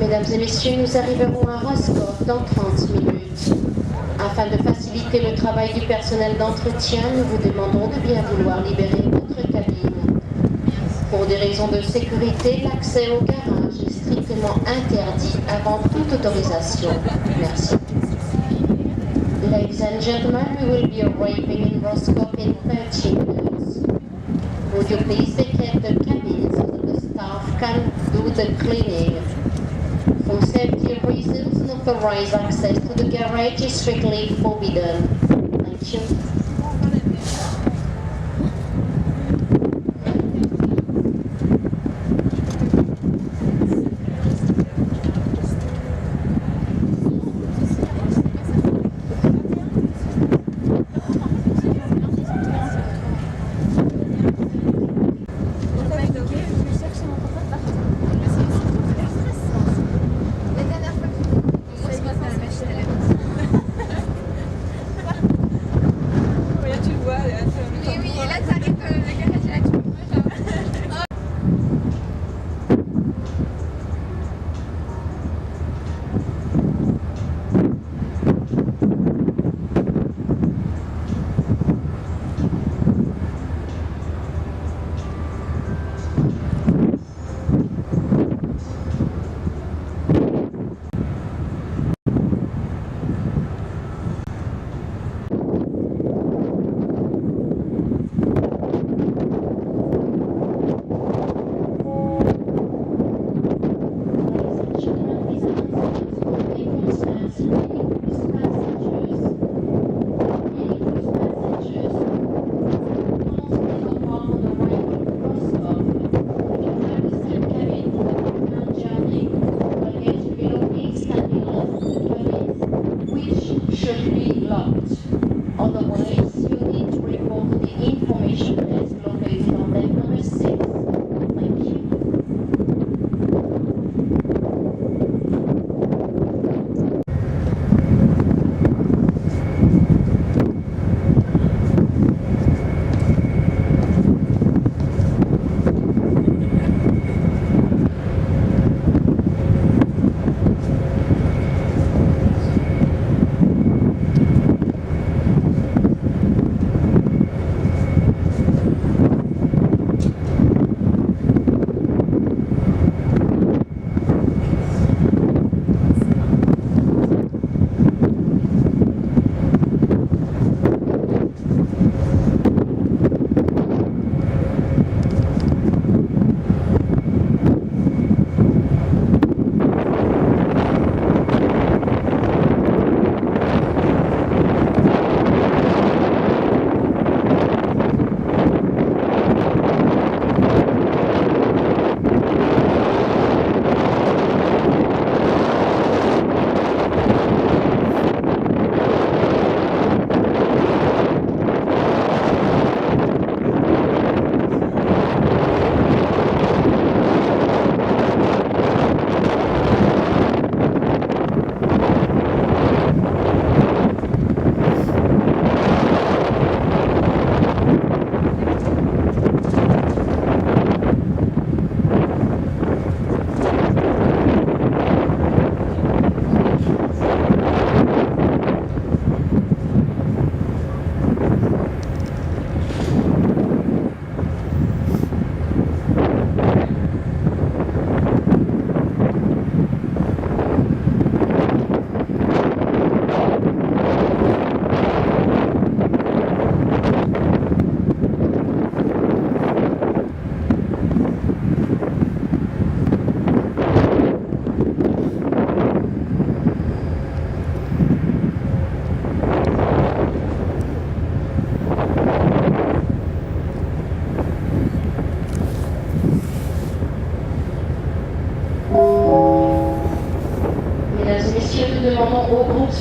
Mesdames et messieurs, nous arriverons à Roscoff dans 30 minutes. Afin de faciliter le travail du personnel d'entretien, nous vous demandons de bien vouloir libérer votre cabine. Pour des raisons de sécurité, l'accès au garage est strictement interdit avant toute autorisation. Merci. Ladies and gentlemen, we will be arriving in Roscoff in 30 minutes. Would you please vacate the cabins so the staff can do the cleaning? For safety reasons, unauthorized access to the garage is strictly forbidden. Thank you.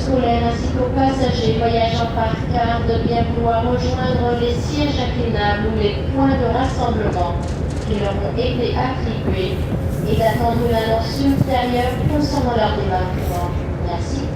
scolaires ainsi qu'aux passagers voyageant par car de bien vouloir rejoindre les sièges inclinables ou les points de rassemblement qui leur ont été attribués et d'attendre une annonce ultérieure concernant leur débarquement. Merci.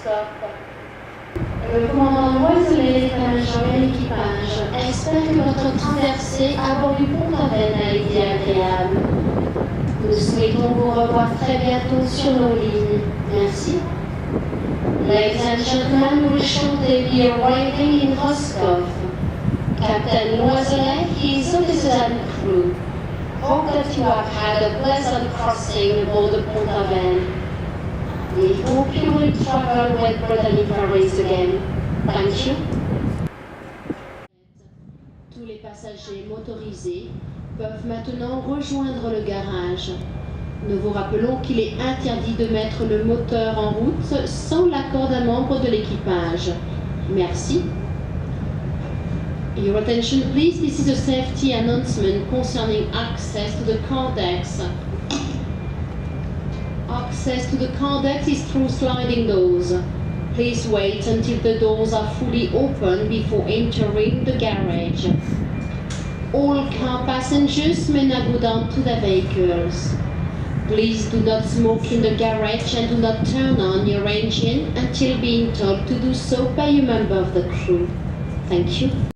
Roscoff. Le commandant Loiselet, l'état-major et l'équipage espèrent que votre traversée à bord du Pont Aven a été agréable. Nous souhaitons vous revoir très bientôt sur nos lignes. Merci. Ladies and gentlemen, we will shortly be arriving in Roscoff. Captain Loiselet, his officers and crew, hope that you have had a pleasant crossing aboard the Pont Aven. We hope you will travel with Brittany Ferries again. Thank you. Tous les passagers motorisés peuvent maintenant rejoindre le garage. Nous vous rappelons qu'il est interdit de mettre le moteur en route sans l'accord d'un membre de l'équipage. Merci. Your attention please, this is a safety announcement concerning access to the car decks. Access to the car decks is through sliding doors. Please wait until the doors are fully open before entering the garage. All car passengers may now go down to their vehicles. Please do not smoke in the garage and do not turn on your engine until being told to do so by a member of the crew. Thank you.